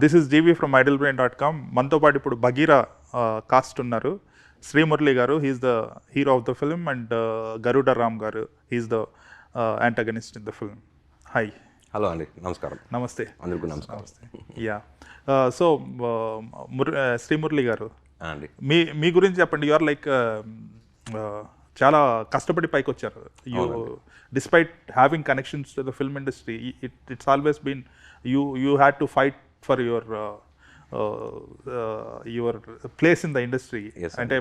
This is GV from idlebrain.com. మనతో పాటు ఇప్పుడు బగీరా కాస్ట్ ఉన్నారు. Shri Murali garu, he's the hero of the film, and Garuda Ram garu, he's the antagonist in the film. Hi. Hello అండి, నమస్కారం. నమస్తే. అందరికీ నమస్కారం. నమస్తే. యా, సో శ్రీ మురళి గారు, అండి మీ గురించి చెప్పండి. యు ఆర్ లైక్ చాలా కష్టపడి పైకి వచ్చారు. You despite having connections to the film industry, it's always been you had to fight for your place in the industry. అంటే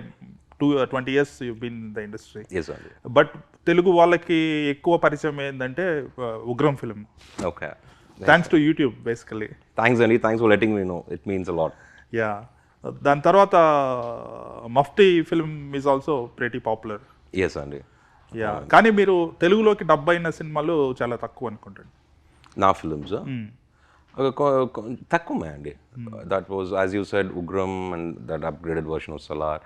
20 years you been in the industry. But Telugu వాళ్ళకి ఎక్కువ పరిచయం ఏంటంటే Ugramm film. Okay, thanks to YouTube basically. Thanks అండి, thanks for letting me know, it means a lot. Yeah, దాని తర్వాత Mufti film is also pretty popular. Yes అండి. Yeah, కానీ మీరు తెలుగులోకి డబ్ అయిన సినిమాలు చాలా తక్కువ అనుకుంటాను. నా ఫిల్మ్స్ తక్కువే అండి. That was, as you said, Ugramm and that upgraded version of Salaar,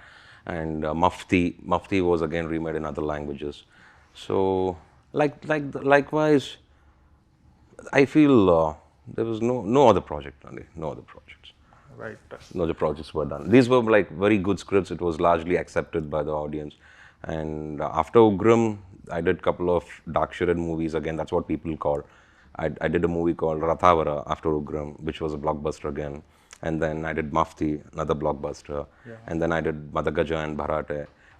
and Mufti was again remade in other languages. So likewise, I feel there was no other project, no other projects. Right. No other projects were done. These were like very good scripts. It was largely accepted by the audience. And after Ugramm, I did a couple of dark-shaded movies. Again, that's what people call. I did a movie called Rathavara after Ugramm, which was a blockbuster again. And then I did Mufti, another blockbuster. Yeah. And then I did Madagaja and Bharate.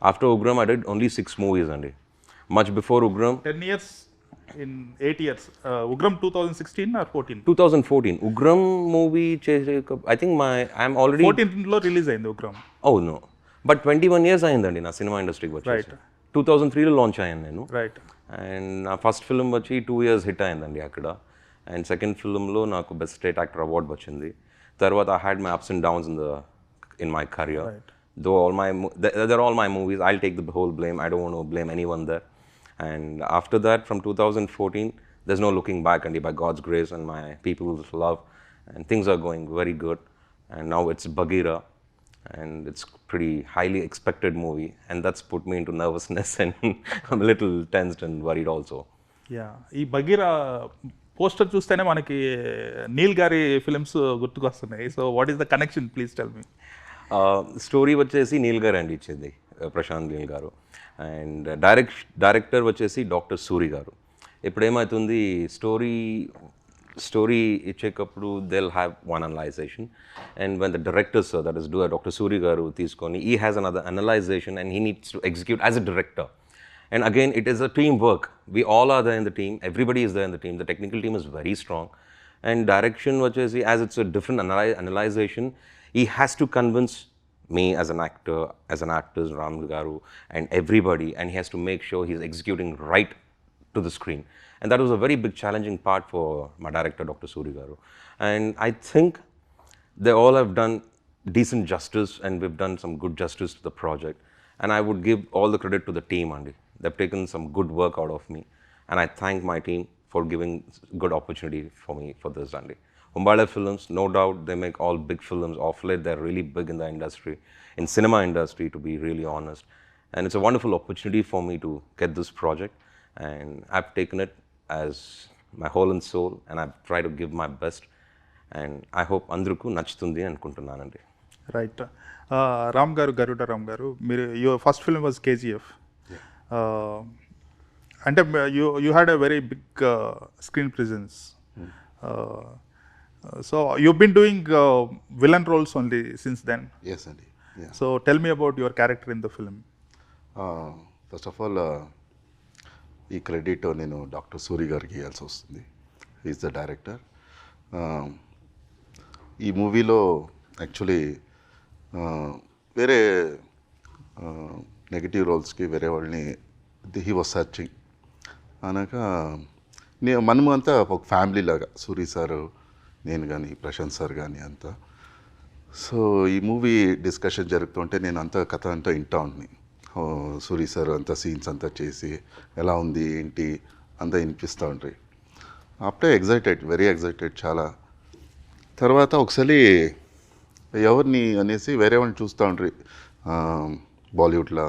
After Ugramm, I did only 6 movies, Andy. Much before Ugramm. 10 years in 8 years. Ugramm 2016 or 14? 2014. Ugramm movie, I think I'm already... 14 lo release ayindi Ugramm. Oh, no. But 21 years ayindandi na cinema industry ki Right. 2003 lo launch ayanu nenu. Right. And na first film vachi 2 years hit ayindandi akkada. And second film lo naaku best state actor award vachindi. Tarvata I had my ups and downs in my career. Right. Though they're all my movies, I'll take the whole blame. I don't want to blame anyone there. And after that, from 2014, there's no looking back, and by God's grace and my people's love, and things are going very good. And now it's Bagheera, and it's pretty highly expected movie, and that's put me into nervousness, and I'm a little tensed and worried also. Yeah, ఈ Bagheera poster చూస్తేనే మనకి నీల్ గారి films గుర్తుకొస్తున్నాయి. So what is the connection, please tell me. Story వచ్చేసి నీల్ గారు అండి ఇచ్చింది, ప్రశాంత్ నీల్ గారు. అండ్ డైరెక్టర్ వచ్చేసి డాక్టర్ సూరి గారు. ఇప్పుడు ఏమవుతుంది, స్టోరీ ఇచ్చేటప్పుడు they'll have one analyzation, and when the director, sir, that is Dr. Suri garu తీసుకొని, he has another analyzation and he needs to execute as a director. And again, it is a teamwork. We all are there in the team. Everybody is there in the team. The technical team is very strong. And direction, as it's a different analyzation, he has to convince me as an actor, as an actress, Ram Garu, and everybody. And he has to make sure he's executing right to the screen. And that was a very big challenging part for my director, Dr. Suri Garu. And I think they all have done decent justice, and we've done some good justice to the project. And I would give all the credit to the team, Andy. They've taken some good work out of me, and I thank my team for giving good opportunity for me for this, Andy. Umbala Films, no doubt, they make all big films. Off late, they're really big in the industry, in cinema industry, to be really honest. And it's a wonderful opportunity for me to get this project, and I've taken it as my whole and soul, and I've tried to give my best, and I hope andruku nachtundi anukuntunnanandi. Right. Ram garu, Garuda Ram garu, your first film was KGF. అంటే you had a very big screen presence. So you've been doing villain roles only since then. Yes, Andy. Yeah. So tell me about your character in the film. First of all, ఈ credit నేను doctor Suri గారికి ఇవ్వాల్సి వస్తుంది. Is the director. ఈ మూవీలో actually వేరే negative రోల్స్కి వేరే వాళ్ళని హీ వాజ్ సర్చింగ్ అనక మనము అంతా ఒక ఫ్యామిలీ లాగా, సూరి సార్, నేను కానీ, ప్రశాంత్ సార్ కానీ అంతా. సో ఈ మూవీ డిస్కషన్ జరుగుతుంటే నేను అంతా కథ అంతా వింటా ఉంది. సూరి సార్ అంతా సీన్స్ అంతా చేసి ఎలా ఉంది ఏంటి అంతా వినిపిస్తూ ఉంటాయి. అప్పుడే ఎగ్జైటెడ్, వెరీ ఎగ్జైటెడ్ చాలా. తర్వాత ఒకసారి ఎవరిని అనేసి వేరే వాళ్ళని చూస్తూ ఉంటారు, బాలీవుడ్లో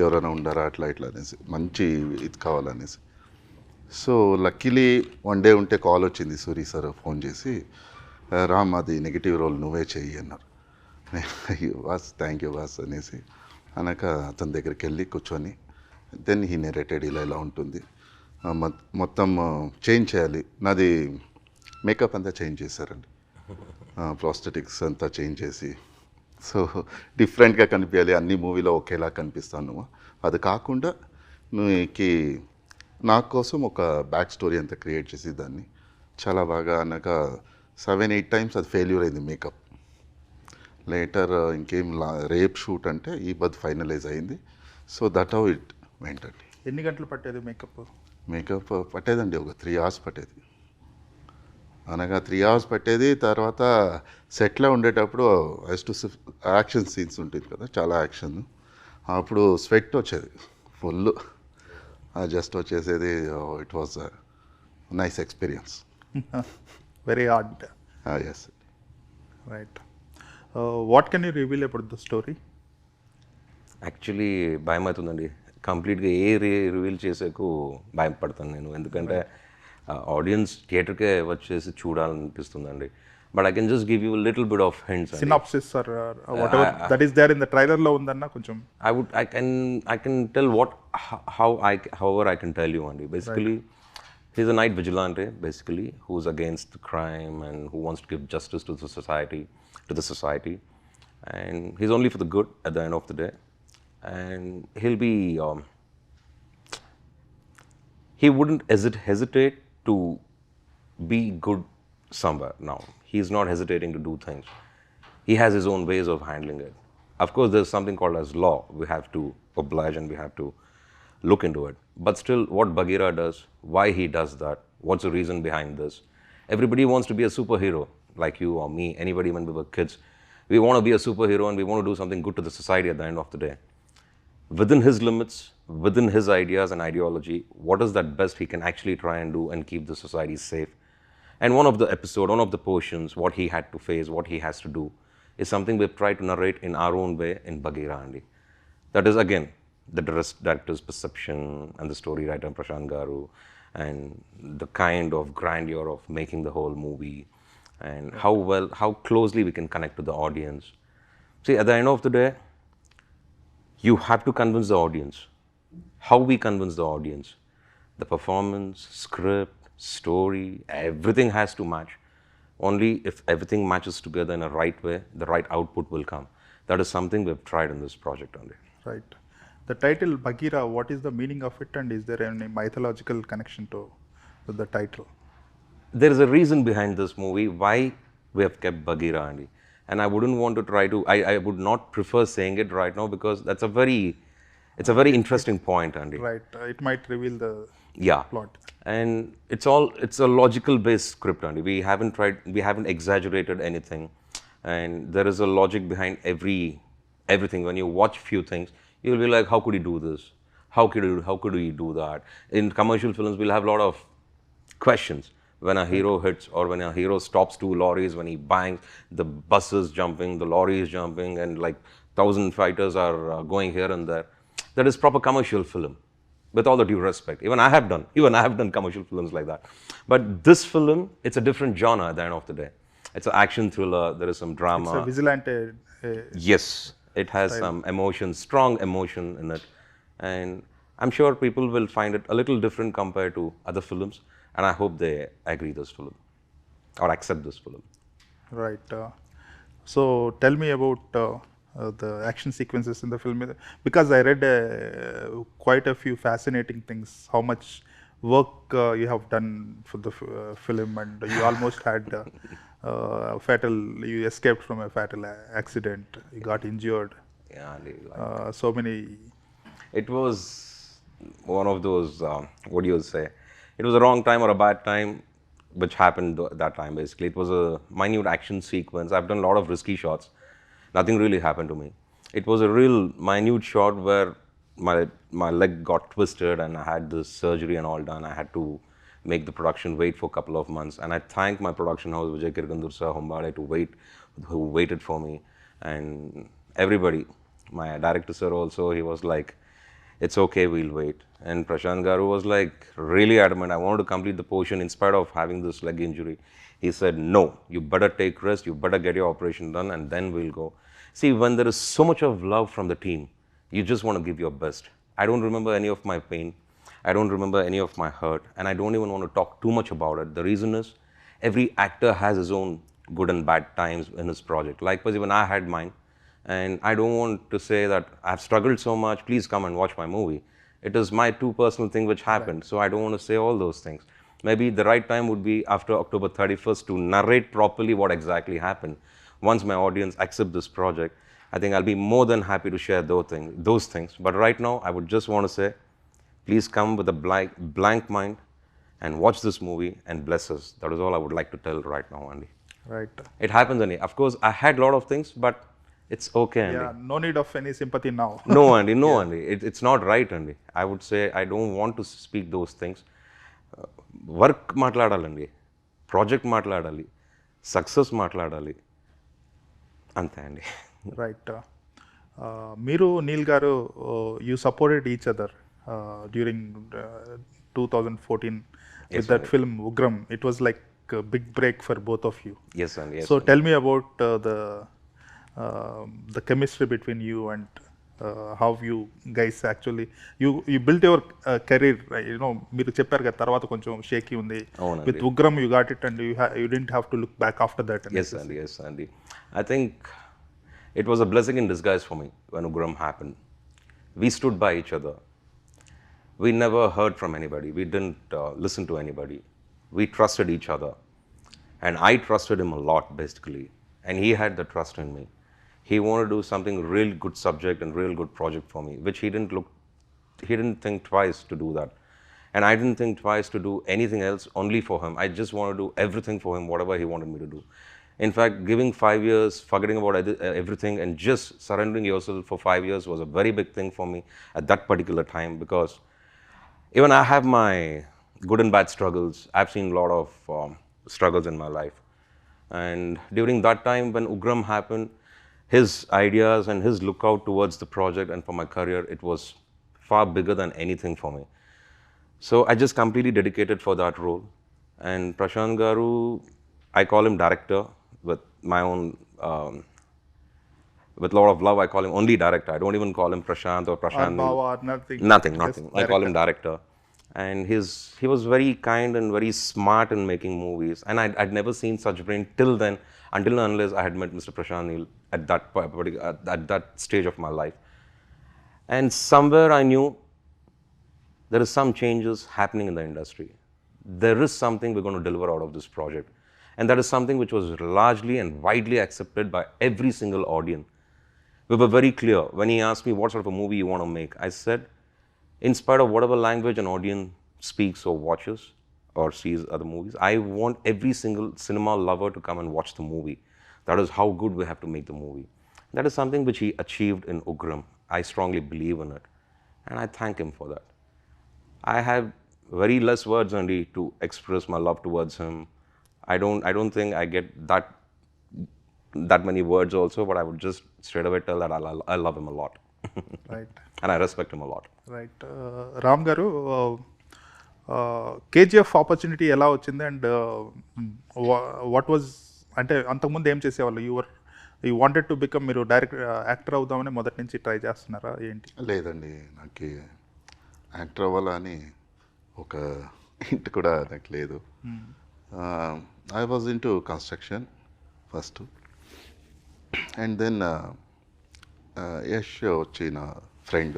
ఎవరైనా ఉండారా అట్లా ఇట్లా అనేసి, మంచి ఇది కావాలనేసి. సో లక్కీలీ వన్ డే ఉంటే కాల్ వచ్చింది, సూరి సార్ ఫోన్ చేసి రామ్ అది నెగిటివ్ రోల్ నువ్వే చెయ్యి అన్నారు. అయ్యో బాస్ థ్యాంక్ యూ బాస్ అనేసి అనక అతని దగ్గరికి వెళ్ళి కూర్చొని దెన్ హీ నెరేటెడ్ ఇలా ఇలా ఉంటుంది, మొత్తం చేంజ్ చేయాలి. నాది మేకప్ అంతా చేంజ్ చేశారండి, ప్రాస్థెటిక్స్ అంతా చేంజ్ చేసి, సో డిఫరెంట్గా కనిపించాలి, అన్ని మూవీలో ఒకేలా కనిపిస్తాను. అది కాకుండా నీకు నా కోసం ఒక బ్యాక్ స్టోరీ అంతా క్రియేట్ చేసి దాన్ని చాలా బాగా అనక 7-8 టైమ్స్ అది ఫెయిల్యూర్ అయింది మేకప్. లేటర్ ఇంకేం రేప్ షూట్ అంటే ఈ బద్ ఫైనలైజ్ అయింది. So that how it went అండి. ఎన్ని గంటలు పట్టేది మేకప్? మేకప్ పట్టేదండి ఒక 3 hours పట్టేది. అనగా 3 hours పట్టేది. తర్వాత సెట్లో ఉండేటప్పుడు టు యాక్షన్ సీన్స్ ఉంటుంది కదా, చాలా యాక్షన్, అప్పుడు స్వెట్ వచ్చేది ఫుల్, జస్ట్ వచ్చేసేది. It was nice experience. Very hard. Yes. Right. What can you reveal about the story? Actually భయం అవుతుందండి, కంప్లీట్గా రివీల్ చేసేకు భయపడతాను నేను, ఎందుకంటే ఆడియన్స్ థియేటర్కే వచ్చేసి చూడాలనిపిస్తుందండి. But I can just give you little bit of hints. Synopsis or whatever that is there in the trailer లో ఉందన్న కొంచెం. I can tell however I can tell you, Andy. Basically, he's a night vigilante, basically, who's against the crime and who wants to give justice to the society. And he's only for the good at the end of the day. And he'll be, he wouldn't hesitate to be good somewhere now. He's not hesitating to do things. He has his own ways of handling it. Of course, there's something called as law. We have to oblige and we have to look into it. But still, what Bagheera does, why he does that, what's the reason behind this? Everybody wants to be a superhero, like you or me, anybody when we were kids. We want to be a superhero and we want to do something good to the society at the end of the day. Within his limits, within his ideas and ideology, what is that best he can actually try and do and keep the society safe? And one of the portions, what he had to face, what he has to do, is something we've tried to narrate in our own way in Bagheera, Andy. That is, again, the director's perception and the story writer Prashant Garu and the kind of grandeur of making the whole movie and how closely we can connect to the audience. See, at the end of the day, you have to convince the audience. How we convince the audience? The performance, script, story, everything has to match. Only if everything matches together in a right way, the right output will come. That is something we've tried in this project only. Right. The title Bagheera, what is the meaning of it, and is there any mythological connection to the title? There is a reason behind this movie why we have kept Bagheera, Andy. And I wouldn't want to try to, I would not prefer saying it right now because it's a very interesting point, Andy. Right. It might reveal the plot. And it's a logical based script, Andy. We haven't exaggerated anything. And there is a logic behind everything. When you watch few things, you'll be like, how could he do this? How could he do that? In commercial films, we'll have a lot of questions. When a hero hits or when a hero stops 2 lorries, when he bangs, the bus is jumping, the lorry is jumping, and like 1,000 fighters are going here and there. That is proper commercial film, with all the due respect. Even I have done commercial films like that. But this film, it's a different genre at the end of the day. It's an action thriller, there is some drama. It's a vigilante. Yes, it has style. some emotion, strong emotion in it. And I'm sure people will find it a little different compared to other films. And I hope they agree this film or accept this film. Right. So tell me about the action sequences in the film, because I read quite a few fascinating things. How much work you have done for the film, and you almost had you escaped from a fatal accident. You got injured. Yeah, So many. It was one of those, what do you say? It was a wrong time or a bad time, which happened that time, basically. It was a minute action sequence. I've done a lot of risky shots. Nothing really happened to me. It was a real minute shot where my leg got twisted and I had this surgery and all done. I had to make the production wait for a couple of months. And I thank my production house, Vijay Kirgandur sir, Hombale, who waited for me. And everybody, my director sir also, he was like, it's okay, we'll wait. And Prashant Garu was like really adamant. I wanted to complete the portion in spite of having this leg injury. He said, no, you better take rest, you better get your operation done, and then we'll go. See, when there is so much of love from the team, you just want to give your best. I don't remember any of my pain. I don't remember any of my hurt, and I don't even want to talk too much about it. The reason is, every actor has his own good and bad times in his project. Likewise, even I had mine. And I don't want to say that I've struggled so much, please come and watch my movie. It is my too personal thing which happened, so I don't want to say all those things. Maybe the right time would be after October 31st to narrate properly what exactly happened. Once my audience accept this project, I think I'll be more than happy to share those things. But right now, I would just want to say, please come with a blank mind and watch this movie and bless us. That is all I would like to tell right now, Andy. Right. It happens, Andy. Of course, I had a lot of things, but it's okay, Andy. Yeah, no need of any sympathy now. No, Andy, no, Andy. It's not right, Andy. I would say I don't want to speak those things. Work మాట్లాడాలండి, project మాట్లాడాలి, success మాట్లాడాలి, అంతే అండి. Right. మీరు Neel garu you supported each other during 2014 with that film Ugramm. It was like a big break for both of you. Yes, Andy. Yes, So Andy. tell me about the chemistry between you and how you guys actually you built your career, right? You know, మీరు చెప్పారు కదా తర్వాత కొంచెం shaky ఉంది. అవునండి. With Ugramm you got it and you didn't have to look back after that. Yes, Andy. Yes, Andy. I think it was a blessing in disguise for me when Ugramm happened. We stood by each other. We never heard from anybody. We didn't listen to anybody. We trusted each other. And I trusted him a lot, basically. And he had the trust in me. He wanted to do something real good subject and real good project for me, which he didn't think twice to do that. And I didn't think twice to do anything else only for him. I just wanted to do everything for him, whatever he wanted me to do. In fact, giving 5 years, forgetting about everything and just surrendering yourself for 5 years was a very big thing for me at that particular time, because even I have my good and bad struggles. I've seen a lot of struggles in my life. And during that time when Ugramm happened, his ideas and his lookout towards the project and for my career, it was far bigger than anything for me. So I just completely dedicated for that role. And Prashant Garu, I call him director with my own, with a lot of love, I call him only director. I don't even call him Prashant or Prashant. Bhava or nothing. Nothing. Just I call him director. And he was very kind and very smart in making movies. And I'd never seen such brain till then, until and unless I had met Mr. Prashant Neel at that stage of my life. And somewhere I knew there is some changes happening in the industry. There is something we're going to deliver out of this project. And that is something which was largely and widely accepted by every single audience. We were very clear. When he asked me what sort of a movie you want to make, I said, in spite of whatever language an audience speaks or watches or sees other movies, I want every single cinema lover to come and watch the movie. That is how good we have to make the movie. That is something which he achieved in Ugramm. I strongly believe in it. And I thank him for that. I have very less words only to express my love towards him. I don't think I get that many words also, but I would just straight away tell that I love him a lot. Right. And I respect him a lot. Right. Ram గారు, KGF opportunity ఎలా వచ్చింది and what was, అంటే అంతకుముందు ఏం చేసేవాళ్ళు? You wanted to become, మీరు direct actor అవుదామని మొదటి నుంచి ట్రై చేస్తున్నారా ఏంటి? లేదండి, నాకు యాక్టర్ అవ్వాలని ఒక ఇంటి కూడా నాకు లేదు. I was in to construction first, and then Yash వచ్చిన ఫ్రెండ్,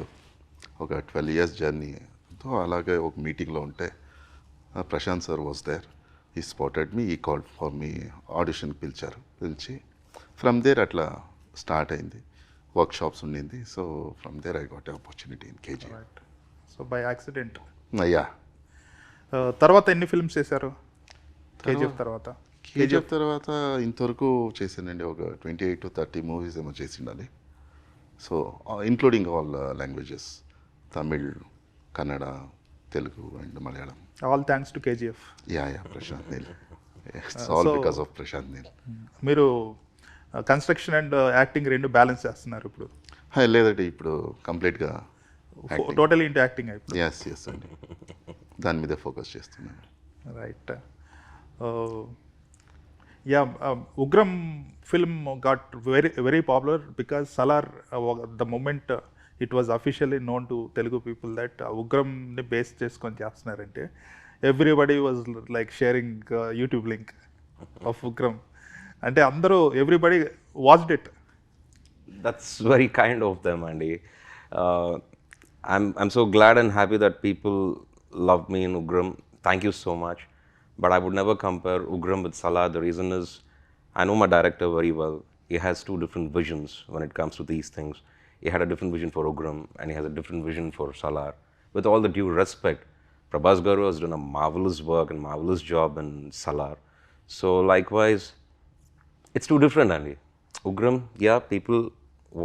ఒక 12 years జర్నీతో అలాగే ఒక మీటింగ్లో ఉంటే Prashanth sir was there. He spotted me, he call for me, ఆడిషన్కి పిలిచి ఫ్రమ్ దేర్ అట్లా స్టార్ట్ అయింది. వర్క్ షాప్స్ ఉండింది. So from there I got opportunity in KG. So by accident. అయ్యా. తర్వాత ఎన్ని ఫిల్మ్స్ చేశారు కేజీఎఫ్ తర్వాత? కేజీఎఫ్ తర్వాత ఇంతవరకు చేశానండి ఒక 28 to 30 మూవీస్ ఏమో చేసిండాలి. So including all languages, Tamil, Kannada, Telugu and Malayalam. All thanks to KGF. Yeah, Prashanth Neel. It's all because of Prashanth Neel. మీరు కన్స్ట్రక్షన్ అండ్ యాక్టింగ్ రెండు బ్యాలెన్స్ చేస్తున్నారు ఇప్పుడు? లేదండి, ఇప్పుడు కంప్లీట్గా టోటలీ ఇంటూ యాక్టింగ్ అయిపోయింది. ఎస్ అండి, దాని మీదే ఫోకస్ చేస్తున్నాను. Right. Yeah, Ugramm film got very popular because Salaar, the moment it was officially known to Telugu people that ఉగ్రంని బేస్ చేసుకొని చేస్తున్నారంటే everybody was like sharing YouTube link of Ugram, అంటే అందరూ everybody watched it. That's very kind of them, Andy. I'm so glad and happy that people love me in Ugramm. Thank you so much. But I would never compare Ugramm with Salaar. The reason is, I know my director very well. He has two different visions when it comes to these things. He had a different vision for Ugramm, and he has a different vision for Salaar. With all the due respect, Prabhas Garu has done a marvelous work and marvelous job in Salaar. So likewise, it's too different, Andy. Ugramm, yeah, people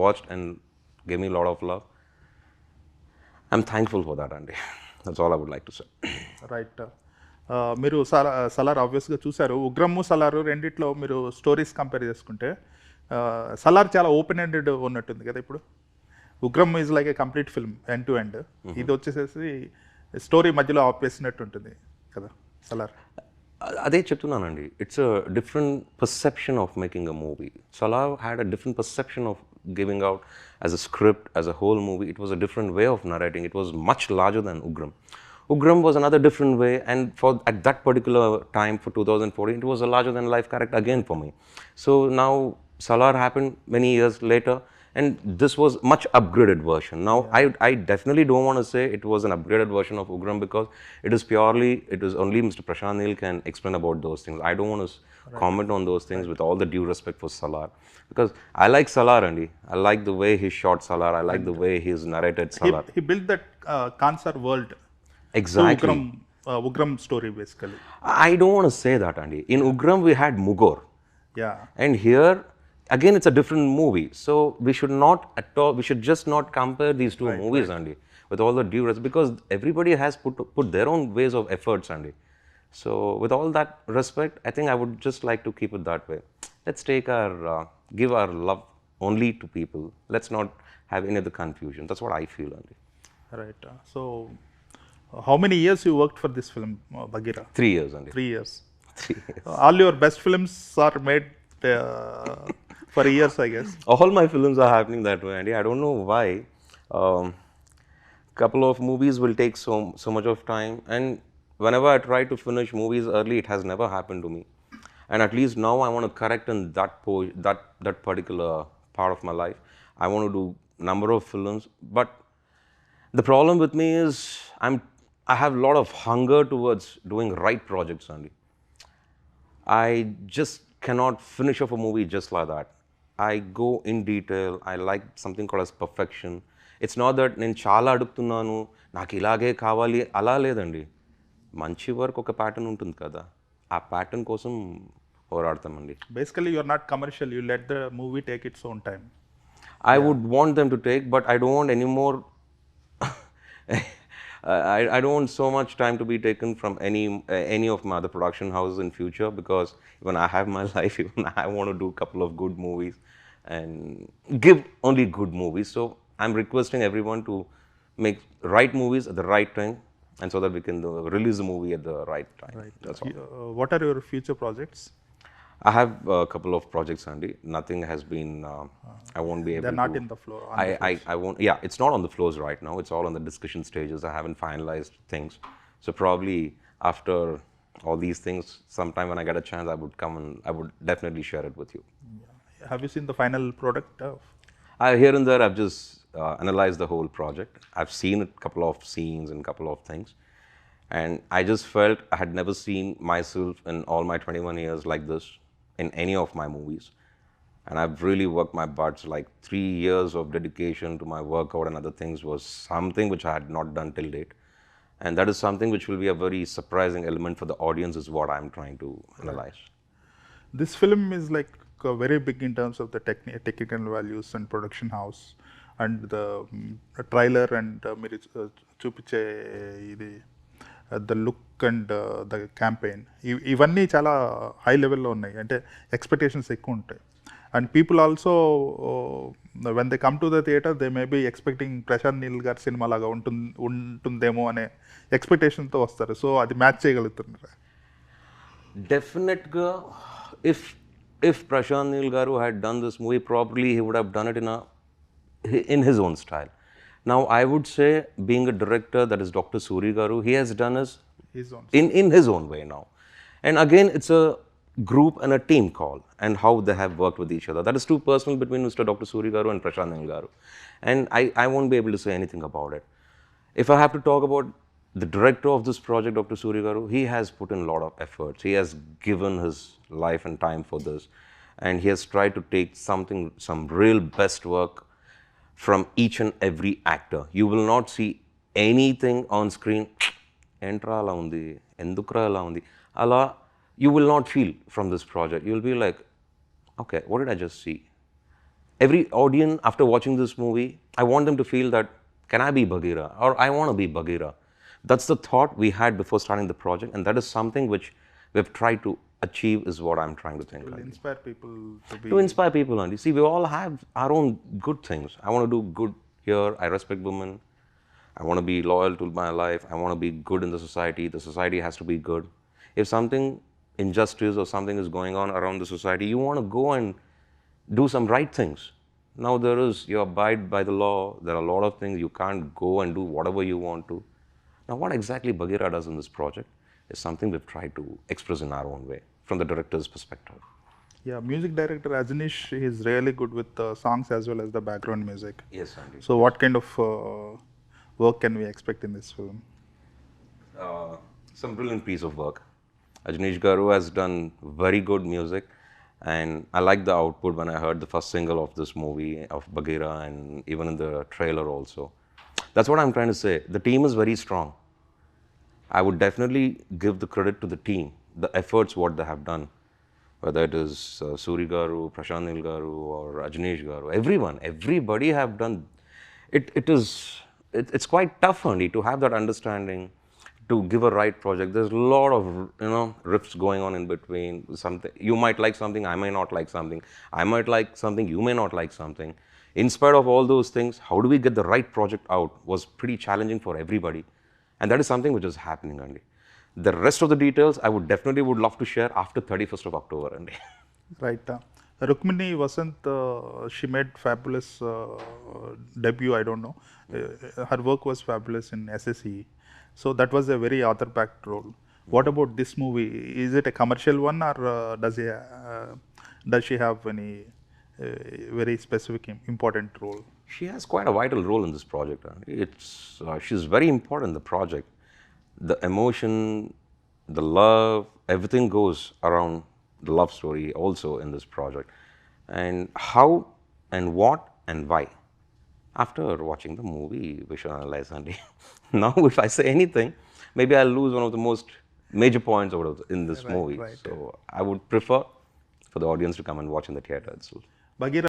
watched and gave me a lot of love. I'm thankful for that, Andy. That's all I would like to say. Right. మీరు సలార్ ఆబ్వియస్గా చూశారు. ఉగ్రము సలారు రెండిట్లో మీరు stories compare చేసుకుంటే సలార్ చాలా open ended ఉన్నట్టుంది కదా ఇప్పుడు. Ugramm is like a complete film end to end. ఇది వచ్చేసేసి స్టోరీ మధ్యలో ఆపేసినట్టు ఉంటుంది కదా సలార్. అదే చెప్తున్నానండి, it's a different perception of making a movie. Salaar had a different perception of giving out as a script, as a whole movie. It was a different way of narrating. It was much larger than Ugramm. Ugramm was another different way, and at that particular time for 2014, it was a larger than life character again for me. So now Salaar happened many years later, and this was much upgraded version. Now I definitely don't want to say it was an upgraded version of Ugramm, because it is only Mr. Prashant Neel can explain about those things. I don't want to comment on those things with all the due respect for Salaar, because I like Salaar, Andy. I like the way he shot Salaar. I like the way he's narrated Salaar. He built that Kansar world. Exactly. Ugramm story basically. I don't want to say that, Andy. In Ugramm we had Mugor. Yeah. And here, again, it's a different movie. So we should not at all, we should just not compare these two movies, Andy, with all the due respect, because everybody has put their own ways of efforts, Andy. So with all that respect, I think I would just like to keep it that way. Let's take give our love only to people. Let's not have any other confusion. That's what I feel, Andy. Right. So how many years you worked for this film, Bagheera? 3 years, Andy. 3 years. 3 years. All your best films are made for years, I guess. All my films are happening that way, Andy. I don't know why. Couple of movies will take so much of time, and whenever I try to finish movies early, it has never happened to me. And at least now I want to correct in that particular part of my life. I want to do number of films, but the problem with me is I have a lot of hunger towards doing right projects, Andy. I just cannot finish off a movie just like that. I go in detail. I like something called as perfection. It's not that నేను చాలా అడుగుతున్నాను, నాకు ఇలాగే కావాలి, అలా లేదండి. మంచి work ఒక ప్యాటర్న్ ఉంటుంది కదా, ఆ ప్యాటర్న్ కోసం పోరాడతామండి. Basically, you're not commercial. You let the movie take its own time. I would want them to take, but I don't want any more. I don't want so much time to be taken from any of my other production houses in future, because when I have my life, even I want to do a couple of good movies and give only good movies. So I'm requesting everyone to make right movies at the right time, and so that we can release the movie at the right time. Right. That's all. What are your future projects? I have a couple of projects, Andy. Nothing has been. I won't be able. They're not to, in the floor. I won't. Yeah, it's not on the floors right now. It's all on the discussion stages. I haven't finalized things. So probably after all these things, sometime when I get a chance, I would come and I would definitely share it with you. Have you seen the final product? Here and there, I've just analyzed the whole project. I've seen a couple of scenes and a couple of things, and I just felt I had never seen myself in all my 21 years like this in any of my movies. And I've really worked my butts. Like 3 years of dedication to my workout and other things was something which I had not done till date. And that is something which will be a very surprising element for the audience, is what I'm trying to analyze. This film is like very big in terms of the technical values and production house and the trailer and మీరు చూపించే ఇది the look and the campaign, ఇవన్నీ చాలా high లెవెల్లో ఉన్నాయి. అంటే expectations ఎక్కువ ఉంటాయి. And people also when they come to the theater, they may be expecting Prashanth Neel గారి సినిమా లాగా ఉంటుందేమో అనే ఎక్స్పెక్టేషన్తో వస్తారు. సో అది మ్యాచ్ చేయగలుగుతున్నారు. Definitely, if Prashant Neel Garu had done this movie properly, he would have done it in his own style. Now, I would say, being a director, that is Dr. Suri Garu, he has done His own. in his own way now. And again, it's a group and a team call, and how they have worked with each other. That is too personal between Mr. Dr. Suri Garu and Prashant Neel Garu. And I won't be able to say anything about it. If I have to talk about the director of this project, Dr. Suri Garu, he has put in a lot of efforts. He has given his life and time for this. And he has tried to take some real best work from each and every actor. You will not see anything on screen, entra ala undi, endukra ala undi. Ala, you will not feel from this project. You will be like, okay, what did I just see? Every audience, after watching this movie, I want them to feel that, can I be Bagheera? Or I want to be Bagheera. That's the thought we had before starting the project, and that is something which we've tried to achieve, is what I'm trying to think. To inspire people to be... To inspire people, and see, we all have our own good things. I want to do good here. I respect women. I want to be loyal to my life. I want to be good in the society. The society has to be good. If something injustice or something is going on around the society, you want to go and do some right things. Now you abide by the law. There are a lot of things you can't go and do whatever you want to. Now, what exactly Bagheera does in this project is something we've tried to express in our own way, from the director's perspective. Yeah, music director Ajanish is really good with songs as well as the background music. Yes, Andy. So what kind of work can we expect in this film? Some brilliant piece of work. Ajanish Garu has done very good music, and I like the output when I heard the first single of this movie, of Bagheera, and even in the trailer also. That's what I'm trying to say. The team is very strong. I would definitely give the credit to the team, the efforts what they have done, whether it is Suri Garu, Prashant Neel Garu, or Ajanish Garu. Everybody have done. It's quite tough only to have that understanding, to give a right project. There's a lot of rifts going on in between. Something you might like something, I may not like something. I might like something, you may not like something. In spite of all those things, how do we get the right project out was pretty challenging for everybody, and that is something which is happening, Andy. The rest of the details I would love to share after 31st of October, Andy. Right. Rukmini Vasant, she made fabulous debut. I don't know. Her work was fabulous in SSE. So that was a very author-backed role. What about this movie? Is it a commercial one, or does she have any very specific important role? She has quite a vital role in this project. She's very important in the project. The emotion, the love, everything goes around the love story also in this project. And how and what and why. After watching the movie, we should analyze, Andy. Now, if I say anything, maybe I'll lose one of the most major points in this movie. Right. So I would prefer for the audience to come and watch in the theater itself. Bagheera